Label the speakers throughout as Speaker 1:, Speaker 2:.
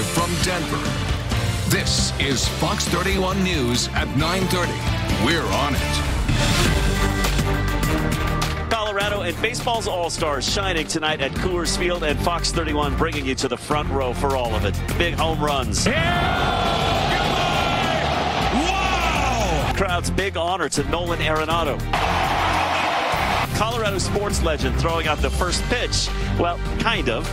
Speaker 1: live from Denver. This is Fox 31 News at 9:30. We're on it.
Speaker 2: Colorado and baseball's all-stars shining tonight at Coors Field, and Fox 31 bringing you to the front row for all of it. The big home runs. Wow! Crowd's big honor to Nolan Arenado. Colorado sports legend throwing out the first pitch. Well, kind of.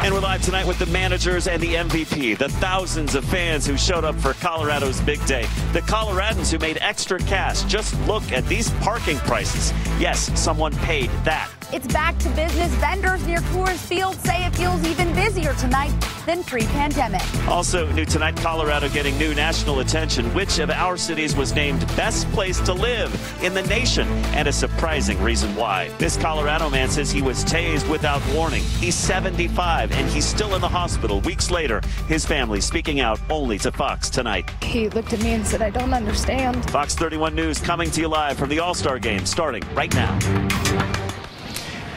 Speaker 2: And we're live tonight with the managers and the MVP, the thousands of fans who showed up for Colorado's big day. The Coloradans who made extra cash. Just look at these parking prices. Yes, someone paid that.
Speaker 3: It's back to business. Vendors near Coors Field say it feels even busier tonight than pre-pandemic.
Speaker 2: Also new tonight, Colorado getting new national attention. Which of our cities was named best place to live in the nation? And a surprising reason why. This Colorado man says he was tased without warning. He's 75 and he's still in the hospital weeks later. His family speaking out only to Fox tonight.
Speaker 4: He looked at me and said, "I don't understand."
Speaker 2: Fox 31 News coming to you live from the All-Star Game starting right now.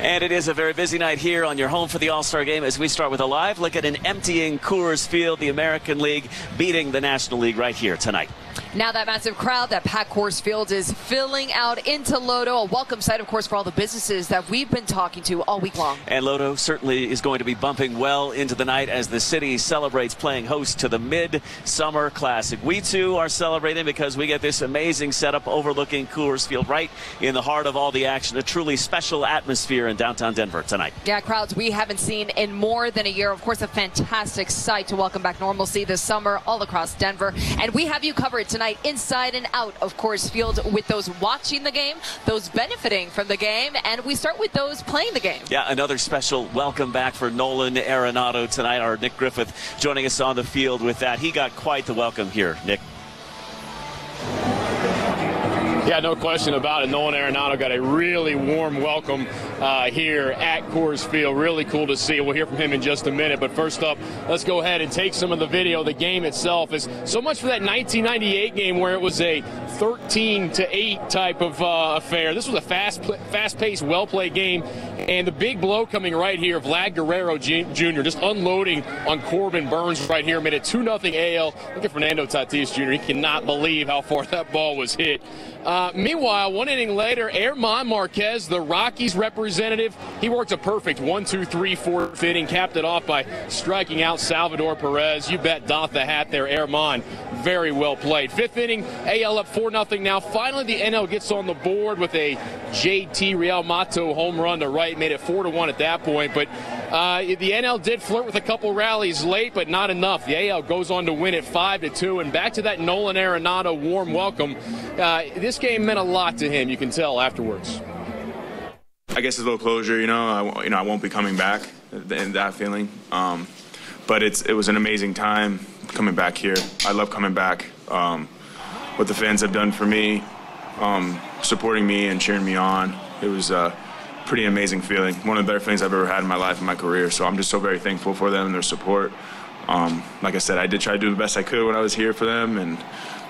Speaker 2: And it is a very busy night here on your home for the All-Star Game as we start with a live look at an emptying Coors Field, the American League beating the National League right here tonight.
Speaker 5: Now that massive crowd that packed Coors Field is filling out into Lodo, a welcome sight, of course, for all the businesses that we've been talking to all week long.
Speaker 2: And Lodo certainly is going to be bumping well into the night as the city celebrates playing host to the Midsummer Classic. We, too, are celebrating because we get this amazing setup overlooking Coors Field right in the heart of all the action. A truly special atmosphere in downtown Denver tonight.
Speaker 5: Yeah, crowds we haven't seen in more than a year. Of course, a fantastic sight to welcome back normalcy this summer all across Denver. And we have you covered tonight inside and out of Coors Field with those watching the game, those benefiting from the game, and we start with those playing the game.
Speaker 2: Yeah, another special welcome back for Nolan Arenado tonight. Our Nick Griffith joining us on the field with that. He got quite the welcome here, Nick.
Speaker 6: Yeah, no question about it. Nolan Arenado got a really warm welcome here at Coors Field. Really cool to see. We'll hear from him in just a minute. But first up, let's go ahead and take some of the video. The game itself is so much for that 1998 game where it was a 13-8 type of affair. This was a fast-paced, well-played game. And the big blow coming right here, Vlad Guerrero Jr. just unloading on Corbin Burns right here. Made it 2-0 AL. Look at Fernando Tatis Jr. He cannot believe how far that ball was hit. Meanwhile, one inning later, Herman Marquez, the Rockies representative, he worked a perfect 1, 2, 3, 4th inning, capped it off by striking out Salvador Perez. You bet doff the hat there, Herman. Very well played. 5th inning, AL up 4-0 now. Finally, the NL gets on the board with a JT Real Mato home run to right. Made it 4-1 at that point. But the NL did flirt with a couple rallies late, but not enough. The AL goes on to win it 5-2. And back to that Nolan Arenado warm welcome. This game meant a lot to him. You can tell afterwards.
Speaker 7: I guess it's a little closure. I won't be coming back. And that feeling. But it was an amazing time coming back here. I love coming back. What the fans have done for me, supporting me and cheering me on. It was a pretty amazing feeling. One of the better feelings I've ever had in my life and my career. So I'm just so very thankful for them and their support. Like I said, I did try to do the best I could when I was here for them,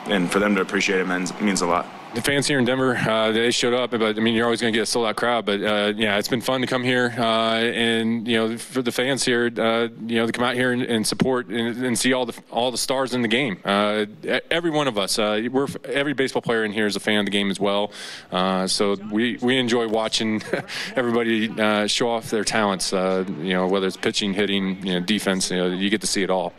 Speaker 7: and for them to appreciate it means a lot.
Speaker 8: The fans here in Denver, they showed up, but I mean, you're always going to get a sold-out crowd. But yeah, it's been fun to come here, and for the fans here, to come out here and support and see all the stars in the game. Every one of us, every baseball player in here is a fan of the game as well. So we enjoy watching everybody show off their talents. Whether it's pitching, hitting, defense, you get to see it all.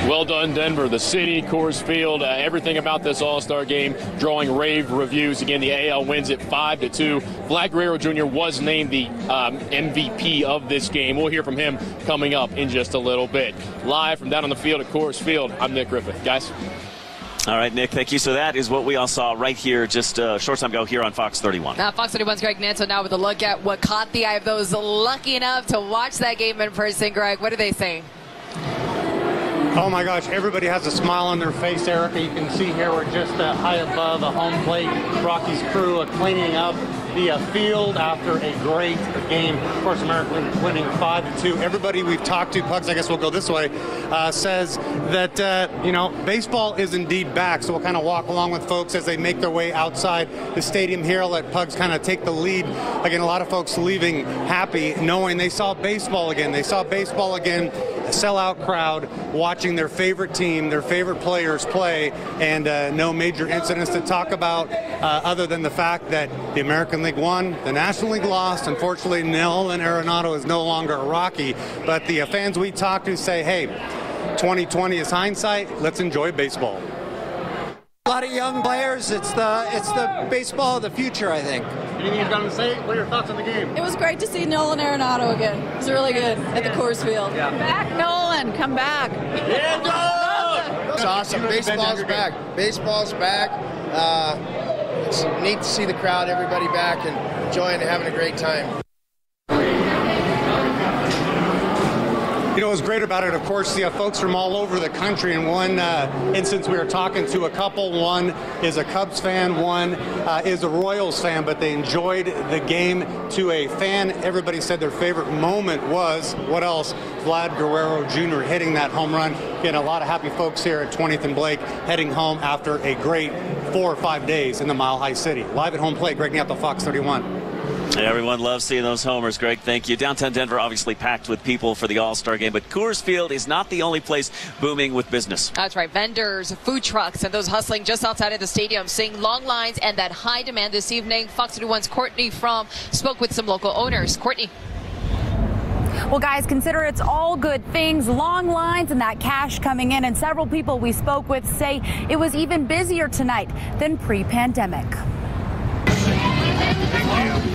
Speaker 6: Well done, Denver, the city, Coors Field, everything about this All-Star game drawing rave reviews. Again, the AL wins it 5-2. Vlad Guerrero Jr. was named the MVP of this game. We'll hear from him coming up in just a little bit. Live from down on the field at Coors Field, I'm Nick Griffith. Guys.
Speaker 2: All right, Nick, thank you. So that is what we all saw right here just a short time ago here on Fox 31.
Speaker 5: Fox 31's Greg Nanto now with a look at what caught the eye of those lucky enough to watch that game in person. Greg, what are they saying?
Speaker 9: Oh my gosh, everybody has a smile on their face, Erica. You can see here we're just high above a home plate. Rocky's crew are cleaning up the field after a great game. Of course, American League winning 5-2. Everybody we've talked to, Pugs, I guess we'll go this way, says that, baseball is indeed back. So we'll kind of walk along with folks as they make their way outside the stadium here. I'll let Pugs kind of take the lead. Again, a lot of folks leaving happy, knowing they saw baseball again. They saw baseball again, a sellout crowd watching their favorite team, their favorite players play, and no major incidents to talk about other than the fact that the American League won, the National League lost. Unfortunately, Nolan Arenado is no longer a Rocky, but the fans we talk to say, hey, 2020 is hindsight. Let's enjoy baseball.
Speaker 10: A lot of young players. It's the baseball of the future, I think.
Speaker 9: Anything you've got to say? What are your thoughts on the game?
Speaker 4: It was great to see Nolan Arenado again. It was really good at the Coors Field.
Speaker 9: Yeah.
Speaker 4: Back, Nolan. Come back.
Speaker 9: Yeah, Nolan!
Speaker 11: It's awesome. Baseball's back. Baseball's back. It's neat to see the crowd, everybody back, and enjoying and having a great time.
Speaker 9: What was great about it, of course, folks from all over the country. In one instance, we were talking to a couple. One is a Cubs fan, one is a Royals fan, but they enjoyed the game to a fan. Everybody said their favorite moment was, what else? Vlad Guerrero Jr. hitting that home run. Again, a lot of happy folks here at 20th and Blake heading home after a great 4 or 5 days in the Mile High City. Live at home plate, Greg Knapp, Fox 31.
Speaker 2: Everyone loves seeing those homers, Greg. Thank you. Downtown Denver obviously packed with people for the All-Star Game, but Coors Field is not the only place booming with business.
Speaker 5: That's right. Vendors, food trucks, and those hustling just outside of the stadium, seeing long lines and that high demand this evening. Fox 31's Courtney Fromm spoke with some local owners. Courtney.
Speaker 3: Well, guys, consider it's all good things, long lines and that cash coming in. And several people we spoke with say it was even busier tonight than pre-pandemic.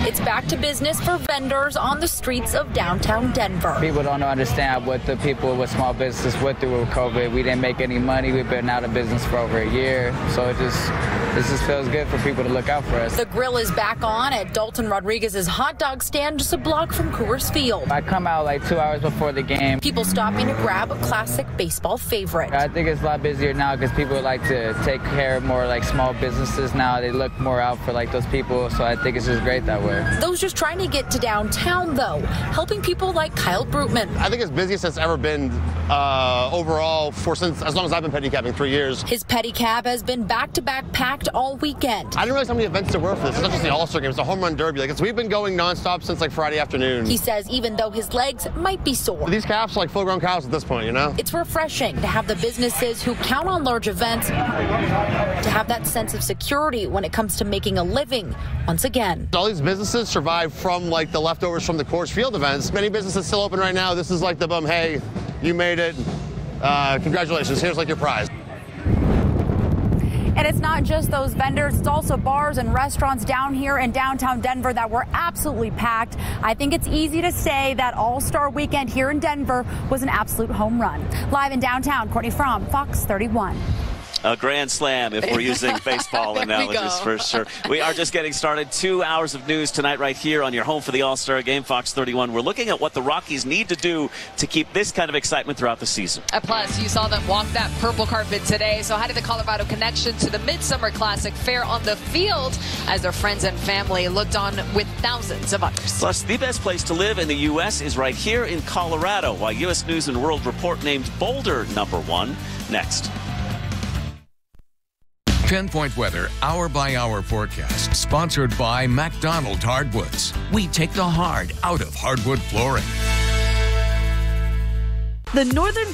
Speaker 3: It's back to business for vendors on the streets of downtown Denver.
Speaker 12: People don't understand what the people with small businesses went through with COVID. We didn't make any money. We've been out of business for over a year. So it just feels good for people to look out for us.
Speaker 3: The grill is back on at Dalton Rodriguez's hot dog stand just a block from Coors Field.
Speaker 12: I come out like 2 hours before the game.
Speaker 3: People stopping to grab a classic baseball favorite.
Speaker 12: I think it's a lot busier now because people like to take care of more like small businesses now. They look more out for like those people. So I think it's just great that way.
Speaker 3: Those just trying to get to downtown, though, helping people like Kyle Brutman.
Speaker 13: I think it's busiest it's ever been overall since as long as I've been pedicabbing, 3 years.
Speaker 3: His pedicab has been back-to-back packed all weekend.
Speaker 13: I didn't realize how many events there were for this. It's not just the All-Star Game, it's a home run derby. We've been going nonstop since like Friday afternoon.
Speaker 3: He says even though his legs might be sore.
Speaker 13: These caps are like full-grown cows at this point,
Speaker 3: It's refreshing to have the businesses who count on large events to have that sense of security when it comes to making a living once again.
Speaker 13: All these businesses survive from like the leftovers from the Coors Field events. Many businesses still open right now. This is like the bum, hey, you made it. Congratulations, here's like your prize.
Speaker 3: And it's not just those vendors, it's also bars and restaurants down here in downtown Denver that were absolutely packed. I think it's easy to say that All-Star Weekend here in Denver was an absolute home run. Live in downtown, Courtney Fromm, Fox 31.
Speaker 2: A grand slam if we're using baseball analogies for sure. We are just getting started. 2 hours of news tonight right here on your home for the All-Star Game, Fox 31. We're looking at what the Rockies need to do to keep this kind of excitement throughout the season.
Speaker 5: Plus, you saw them walk that purple carpet today. So how did the Colorado connection to the Midsummer Classic fare on the field as their friends and family looked on with thousands of others?
Speaker 2: Plus, the best place to live in the U.S. is right here in Colorado. Why U.S. News & World Report named Boulder #1 next.
Speaker 1: Pinpoint Weather Hour by Hour forecast, sponsored by McDonald Hardwoods. We take the hard out of hardwood flooring.
Speaker 14: The Northern